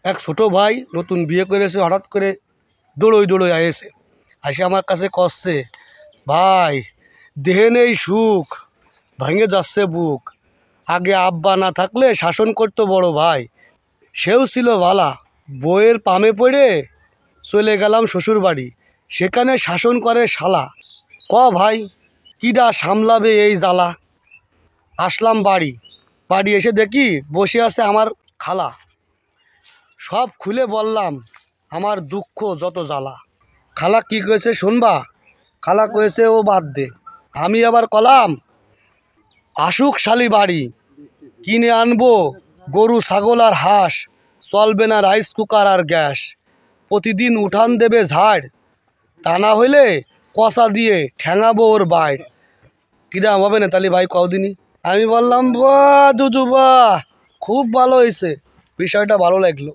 এক ছোট ভাই নতুন বিয়ে করেছে, হঠাৎ করে দৌড়ই দৌড়ই এসে আমার কাছে কষছে, ভাই দেহে নেই সুখ, ভেঙে যাচ্ছে বুক। আগে আব্বা না থাকলে শাসন করতো বড় ভাই, সেও ছিল ভালা। বইয়ের পামে পড়ে চলে গেলাম শ্বশুর বাড়ি, সেখানে শাসন করে শালা। ক ভাই কিডা সামলাবে এই জ্বালা। আসলাম বাড়ি, বাড়ি এসে দেখি বসে আছে আমার খালা। সব খুলে বললাম আমার দুঃখ যত জ্বালা। খালা কি কয়েছে শুনবা? খালা কয়েছে ও বাদ দে। আমি আবার কলাম, আসুক শালি বাড়ি, কিনে আনবো গরু ছাগল আর হাঁস, চলবে না রাইস কুকার আর গ্যাস। প্রতিদিন উঠান দেবে ঝাড়, তা না হইলে কষা দিয়ে ঠ্যাঙাবো ওর বাইর। কিরাম হবে না তালি ভাই কদিনই? আমি বললাম, বাহ দুদু বাহ, খুব ভালো হয়েছে, বিষয়টা ভালো লাগলো।